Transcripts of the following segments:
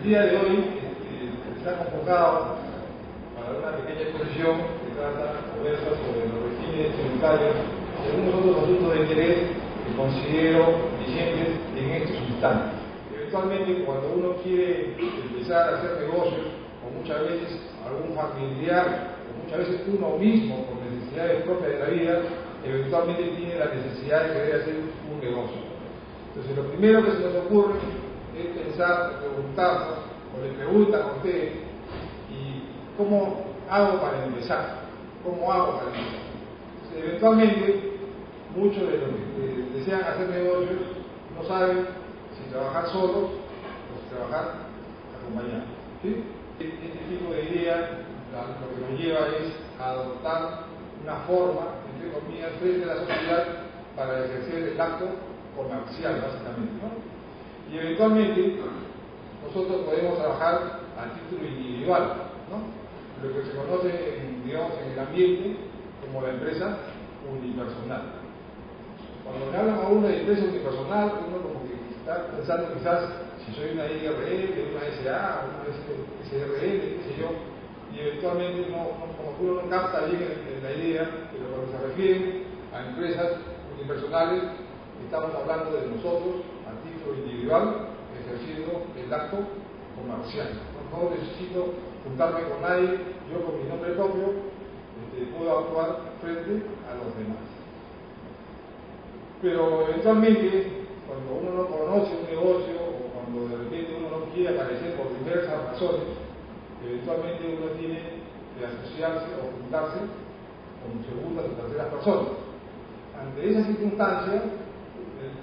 El día de hoy está convocado para una pequeña exposición que conversa sobre los regímenes tributarios y algunos otros asuntos de interés que considero vigentes en estos instantes. Eventualmente, cuando uno quiere empezar a hacer negocios, o muchas veces algún familiar, o muchas veces uno mismo, por necesidades propias de la vida, eventualmente tiene la necesidad de querer hacer un negocio. Entonces, lo primero que se nos ocurre es pensar, preguntarnos, o le preguntan a ustedes, ¿y cómo hago para empezar? ¿Cómo hago para empezar? Entonces, eventualmente, muchos de los que desean hacer negocios no saben si trabajar solos o si trabajar acompañados. ¿Sí? Este tipo de idea lo que nos lleva es a adoptar una forma, entre comillas, frente a la sociedad para ejercer el acto comercial, básicamente, ¿no? Y eventualmente nosotros podemos trabajar a título individual, ¿no? Lo que se conoce digamos, en el ambiente como la empresa unipersonal. Cuando le hablan a uno de empresa unipersonal, uno como que está pensando quizás si soy una IRL, una SA, una SRL, qué sé yo, y eventualmente como que uno no capta bien la idea, pero cuando se refieren a empresas unipersonales, estamos hablando de nosotros a título individual, ejerciendo el acto comercial. No necesito juntarme con nadie, yo con mi nombre propio puedo actuar frente a los demás. Pero eventualmente, cuando uno no conoce un negocio o cuando de repente uno no quiere aparecer por diversas razones, eventualmente uno tiene que asociarse o juntarse con segundas o terceras personas. Ante esa circunstancia,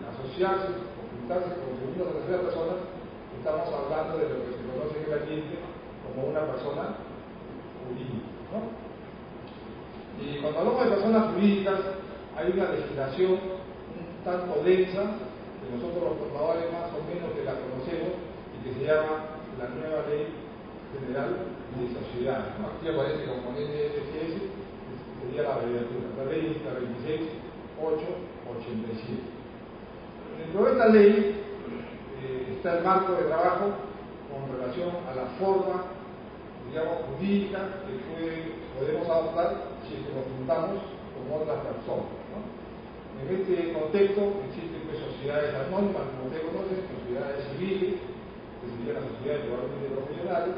asociarse o juntarse con segundas o terceras personas, estamos hablando de lo que se conoce en el ambiente como una persona jurídica, ¿no? Y cuando hablamos de personas jurídicas, hay una legislación un tanto densa, que nosotros los formadores más o menos que la conocemos, y que se llama la nueva Ley General de Sociedades, ¿no? Aquí aparece como NSS, sería la abreviatura. La ley es la 26887. Dentro de esta ley está el marco de trabajo con relación a la forma, digamos, jurídica que podemos adoptar si nos juntamos con otras personas, ¿no? En este contexto existen pues, sociedades anónimas, como ustedes conocen, sociedades civiles, que serían las sociedades probablemente profesionales,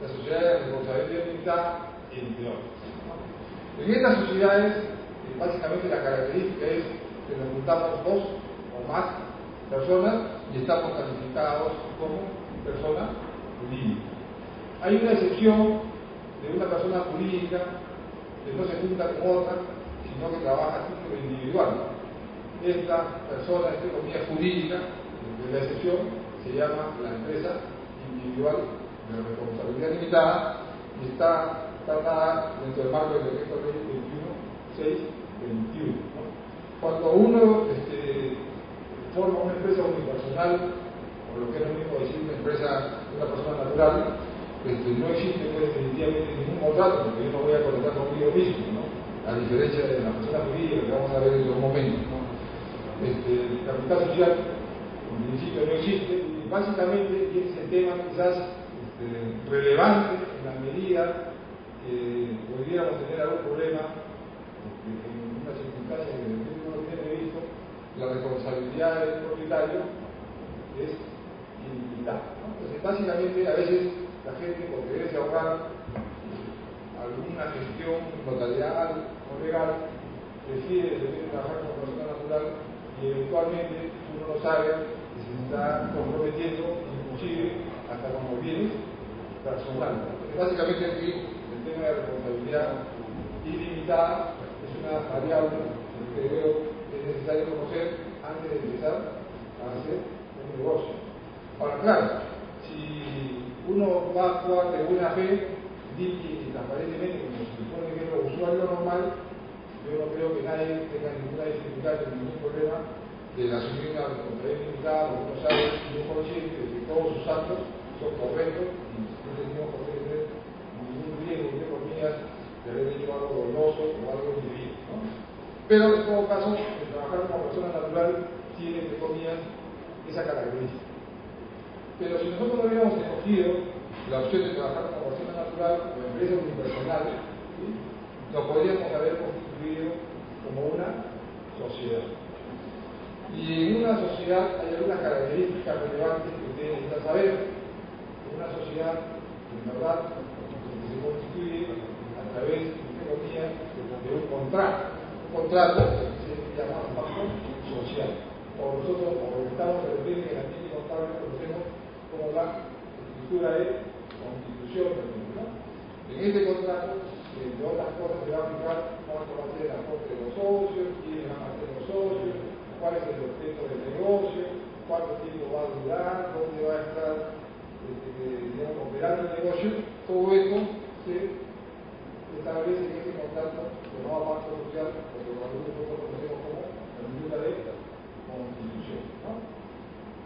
las sociedades de responsabilidad limitada, entre otras, ¿no? En estas sociedades, básicamente la característica es que nos juntamos dos o más personas y estamos calificados como personas jurídicas. Hay una excepción de una persona jurídica que no se junta con otra, sino que trabaja a título individual. Esta persona, entre comillas, jurídica, de la excepción, se llama la empresa individual de responsabilidad limitada y está tratada dentro del marco del decreto ley 21621, ¿no? Cuando uno forma una empresa unipersonal, o lo que es lo mismo decir una empresa, una persona natural, no existe pues, definitivamente ningún contrato, porque yo no voy a contratar conmigo mismo, ¿no? A diferencia de la persona jurídica que vamos a ver en los momentos, ¿no? El capital social en principio no existe, y básicamente es el tema quizás relevante en la medida que pudiéramos tener algún problema en una circunstancia que no tiene previsto, la responsabilidad del propietario es ilimitada, ¿no? Entonces básicamente a veces la gente, por quererse ahorrar alguna gestión notarial o legal, prefiere trabajar como persona natural y eventualmente uno no sabe que se está comprometiendo inclusive hasta con los bienes personales. Entonces, básicamente aquí el tema de responsabilidad ilimitada es una variable que creo que es necesario conocer antes de empezar a hacer un negocio. Ahora, claro, si uno va a actuar de buena fe, limpia y transparentemente, como se supone que es lo usuario normal, yo no creo que nadie tenga ninguna dificultad, ningún problema de asumir una responsabilidad limitada, porque uno sabe y es consciente de que todos sus actos son correctos y no tenemos por qué tener ningún riesgo, entre comillas, de haber hecho algo doloso o algo indebido, ¿no? Pero en todo caso, el trabajar como persona natural tiene, entre comillas, esa característica. Pero si nosotros no hubiéramos escogido la opción de trabajar como persona natural o empresa unipersonal, ¿sí?, nos podríamos haber constituido como una sociedad. Y en una sociedad hay algunas características relevantes que ustedes necesitan saber. En una sociedad, en verdad, se constituye a través, entre comillas, de un contrato. Un contrato que se llama pacto social. O nosotros, o estamos refiriendo en la técnica contable, conocemos como la estructura de constitución, ¿no? En este contrato, entre otras cosas, se va a fijar cuánto va a ser el aporte de los socios, quiénes van a ser los socios, cuál es el objeto del negocio, cuánto tiempo va a durar, dónde va a estar digamos, operando el negocio. Todo esto se establece en este contrato llamado pacto social, o que algunos conocemos como la estructura de constitución, ¿no?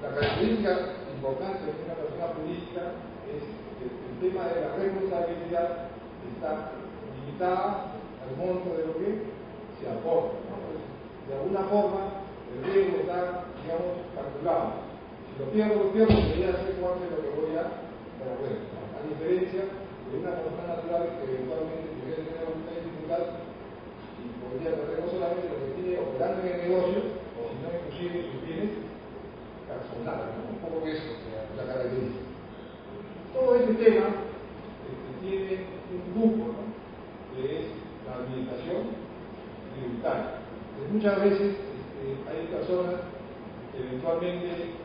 La característica importante de una persona política es que el tema de la responsabilidad está limitada al monto de lo que se aporta, ¿no? Pues, de alguna forma el riesgo está, digamos, calculado. Si lo pierdo, debería ser cuánto es lo que voy a perder, ¿no? A diferencia de una persona natural que eventualmente podría tener alguna dificultad y podría perder no solamente lo que tiene operando en el negocio, sino inclusive sus bienes personales, ¿no? Un poco que es la característica. Todo este tema tiene un grupo, ¿no?, que es la administración tributaria. Muchas veces hay personas que eventualmente,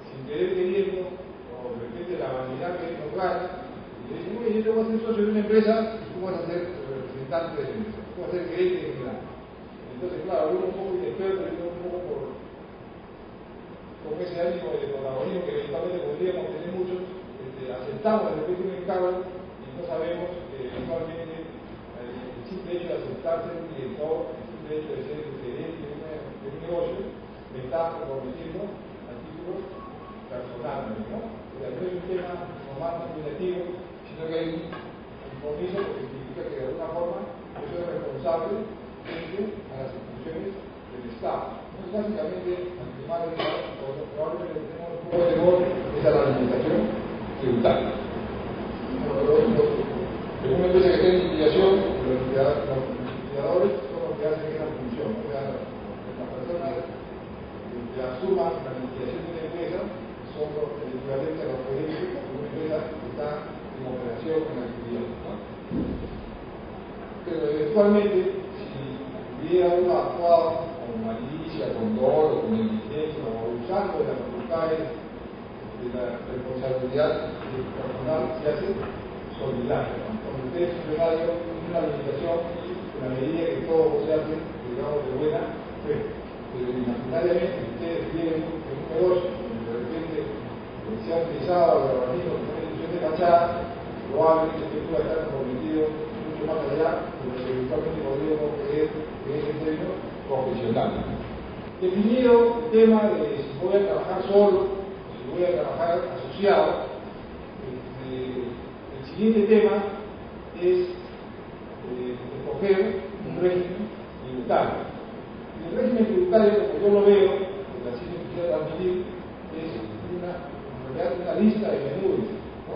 sin querer queriendo, o de repente la vanidad que nos gana, y le dicen: oye, yo te voy a ser socio de una empresa y tú vas a ser representante de la empresa, tú vas a ser gerente general. Entonces, claro, uno un poco inexperto y uno un poco con ese ánimo de protagonismo que eventualmente podríamos tener muchos, aceptamos de repente un encargo y no sabemos que eventualmente el simple hecho de aceptarse un director, el simple hecho de ser el gerente de un negocio, me está comprometiendo a títulos personales, ¿no? O sea, no es un tema nomás acumulativo, sino que hay un compromiso porque significa que de alguna forma yo soy responsable frente a las instituciones del Estado. Entonces, básicamente, probablemente tenemos un poco de temor es a la administración tributaria. En una empresa que esté en liquidación, los liquidadores son los que hacen esa función. O sea, las personas que asuman la liquidación de una empresa son el equivalente a los gerentes de una empresa que está en operación en la actividad, ¿no? Pero eventualmente, si hubiera uno actuado con malicia, con dolo, con negligencia, o usando de las facultades de la responsabilidad personal, se hace solidario, ¿no? Cuando ustedes son funcionarios, tienen una limitación en la medida que todo se hace, digamos, de buena fe. Pero imaginariamente, ustedes tienen un negocio donde de repente se ha utilizado el organismo como una institución de fachada, probablemente usted pueda estar comprometido mucho más allá de lo que eventualmente podríamos creer que es en términos profesionales. Definido el tema de si voy a trabajar solo o si voy a trabajar asociado, el siguiente tema es escoger un régimen tributario. Y el régimen tributario, como yo lo veo, porque así lo quisiera transmitir, es en realidad una lista de menús, ¿no?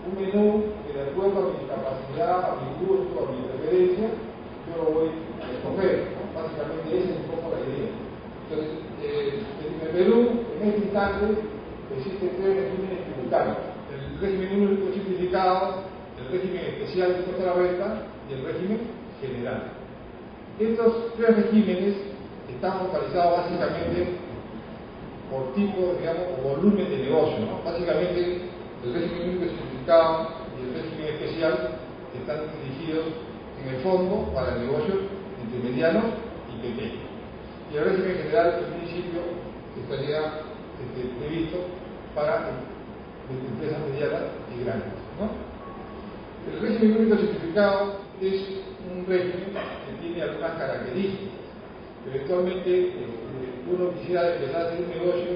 Un menú que, de acuerdo a mi capacidad, a mi gusto, a mi preferencia, yo lo voy a escoger, ¿no? Básicamente esa es un poco la idea. Entonces, en el Perú, en este instante, existen tres regímenes tributarios: el régimen único simplificado, el régimen especial de impuesto a la renta y el régimen general. Estos tres regímenes están focalizados básicamente por tipo, digamos, o volumen de negocio, ¿no? Básicamente, el régimen único simplificado y el régimen especial están dirigidos en el fondo para negocios entre medianos y pequeños. Y el régimen general, en principio, estaría previsto para empresas medianas y grandes, ¿no? El régimen único simplificado es un régimen que tiene algunas características. Eventualmente, uno quisiera empezar a hacer un negocio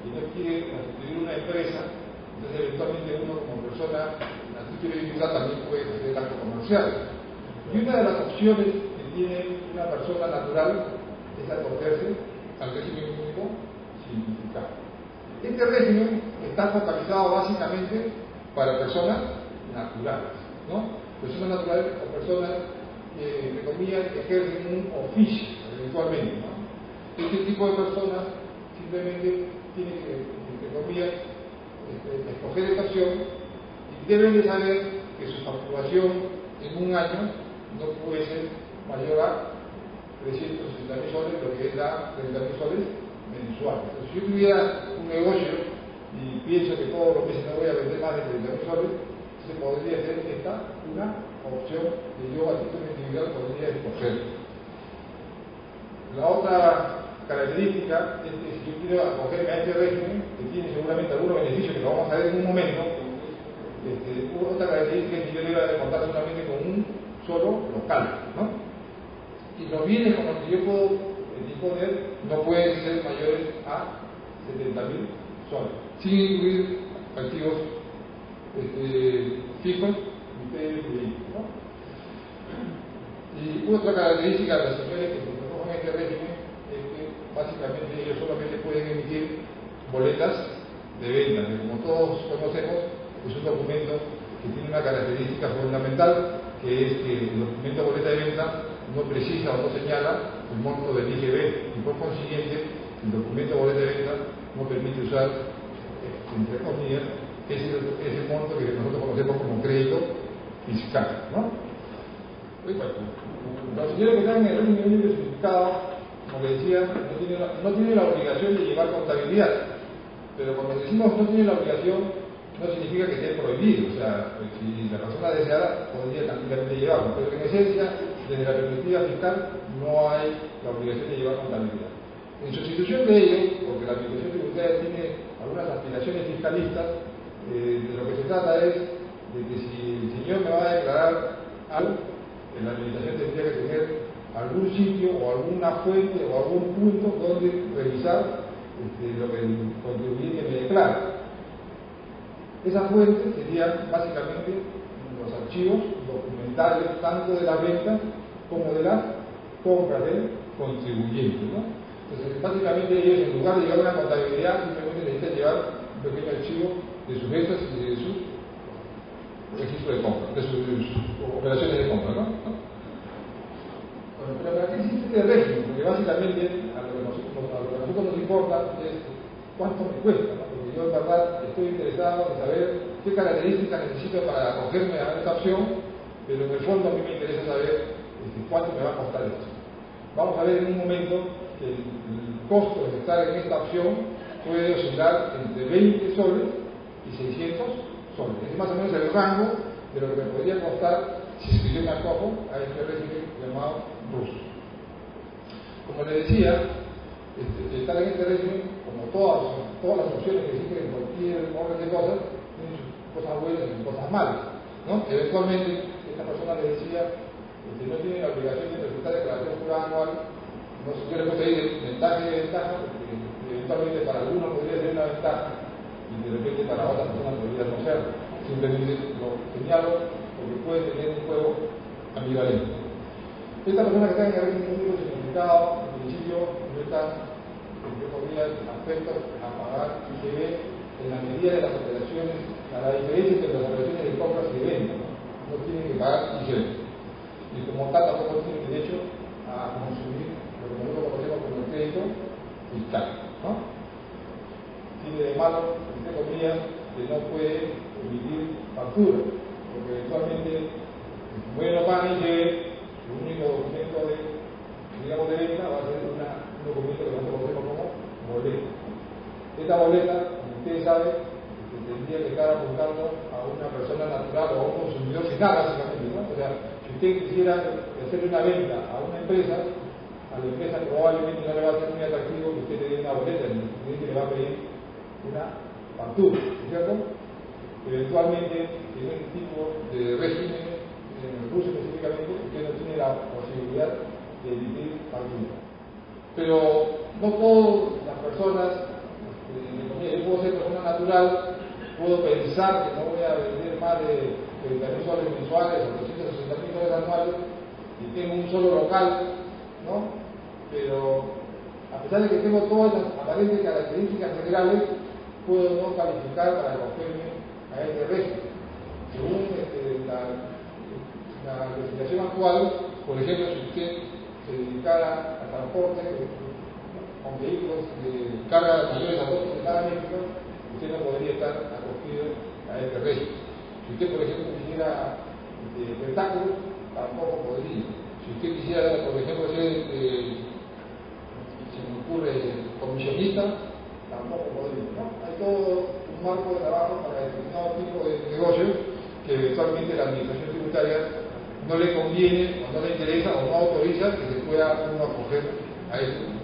y no quiere constituir una empresa, entonces eventualmente uno como persona a título individual también puede hacer acto comercial. Y una de las opciones que tiene una persona natural es acogerse al régimen único simplificado. Este régimen está focalizado básicamente para personas naturales, ¿no? Personas naturales o personas que, entre comillas, ejercen un oficio eventualmente, ¿no? Este tipo de personas simplemente tienen que, entre comillas, escoger esta opción y deben de saber que su facturación en un año no puede ser mayor a 360.000 soles, lo que da 30.000 soles mensuales. Entonces, si yo tuviera un negocio y pienso que todos los meses no voy a vender más de 30.000 soles, se podría hacer esta una opción que yo a título individual podría escoger. La otra característica es que si yo quiero acogerme a este régimen, que tiene seguramente algunos beneficios que lo vamos a ver en un momento, otra característica es que yo debo contar solamente con un solo local, ¿no? Y los bienes con los que yo puedo disponer no pueden ser mayores a 70.000 soles, sin incluir activos fijos y vehículos, ¿no? Y otra característica de los señores que se recogen este régimen es que básicamente ellos solamente pueden emitir boletas de venta, que como todos conocemos es un documento que tiene una característica fundamental, que es que el documento de boleta de venta no precisa o no señala el monto del IGB y por consiguiente el documento de boleta de venta no permite usar, entre comillas, ese monto que nosotros conocemos como crédito fiscal, ¿no? Los señores que están en el régimen libre simplificado, como les decía, no tienen la obligación de llevar contabilidad, pero cuando decimos no tienen la obligación, no significa que esté prohibido. O sea, si la persona deseara, podría tranquilamente llevarlo, pero en esencia, desde la perspectiva fiscal, no hay la obligación de llevar contabilidad. En sustitución de ello, porque la Administración Tributaria tiene algunas aspiraciones fiscalistas, de lo que se trata es de que si el señor me va a declarar algo, la Administración tendría que tener algún sitio o alguna fuente o algún punto donde revisar lo que el contribuyente me declara. Esa fuente serían básicamente los archivos documentales tanto de las ventas como de las compras del contribuyente, ¿no? Entonces, básicamente ellos, en lugar de llevar una contabilidad, simplemente necesitan llevar un pequeño archivo de sus ventas y de sus registro de compra, de sus operaciones de compra, ¿no? Bueno, pero ¿para qué existe este régimen? Porque básicamente a lo que a nosotros nos importa es cuánto me cuesta, ¿no? Porque yo en verdad estoy interesado en saber qué características necesito para acogerme a esta opción, pero en el fondo a mí me interesa saber cuánto me va a costar esto. Vamos a ver en un momento que el costo de estar en esta opción puede oscilar entre 20 soles y 600 soles. Es más o menos el rango de lo que me podría costar si yo me acojo a este régimen llamado ruso. Como les decía, estar en este régimen, como todas las opciones que existen en cualquier orden de cosas, tienen sus cosas buenas y sus cosas malas, ¿no? Eventualmente, esta persona le decía que no tiene la obligación de presentar declaración jurada anual. No sé, yo le puse ahí ventaja y desventaja, porque eventualmente para algunos podría ser una ventaja y de repente para otras personas podría no ser. Simplemente lo señalo porque puede tener un juego ambivalente. Esta persona que está en el régimen único significado, en principio, no está, entre comillas, afecto a pagar IGB en la medida de las operaciones, a la diferencia entre las operaciones de compras y de ventas, no tienen que pagar IGB. Y como tal, tampoco tienen derecho a consumir lo que nosotros conocemos como el crédito fiscal, ¿no? Tiene de malo, entre comillas, que no puede emitir factura, porque eventualmente, como ya no paga IGB, el único documento de venta va a ser un documento que nosotros conocemos como boleta. Esta boleta, como ustedes saben, tendría que estar apuntando a una persona natural o a un consumidor final, básicamente, ¿no? O sea, si usted quisiera hacer una venta a una empresa, a la empresa probablemente no le va a ser muy atractivo que usted le dé una boleta, el cliente le va a pedir una factura, ¿cierto? Eventualmente, en este tipo de régimen, en el ruso específicamente, usted no tiene la posibilidad de emitir factura. Pero no todas las personas, yo puedo ser persona natural, puedo pensar que no voy a vender más de 30.000 soles mensuales o 360.000 soles anuales y tengo un solo local, ¿no? Pero a pesar de que tengo todas las aparentes características generales, puedo no calificar para acogerme a este régimen. Según la legislación actual, por ejemplo, si usted se dedicara al transporte con vehículos de carga mayores a 2 toneladas métricas, usted no podría estar acogido a este régimen. Si usted, por ejemplo, quisiera espectáculos, tampoco podría. Si usted quisiera, por ejemplo, ser, se me ocurre, comisionista, tampoco podría, ¿no? Hay todo un marco de trabajo para determinado tipo de negocios que eventualmente la administración tributaria no le conviene, o no le interesa, o no autoriza que se pueda uno acoger a eso.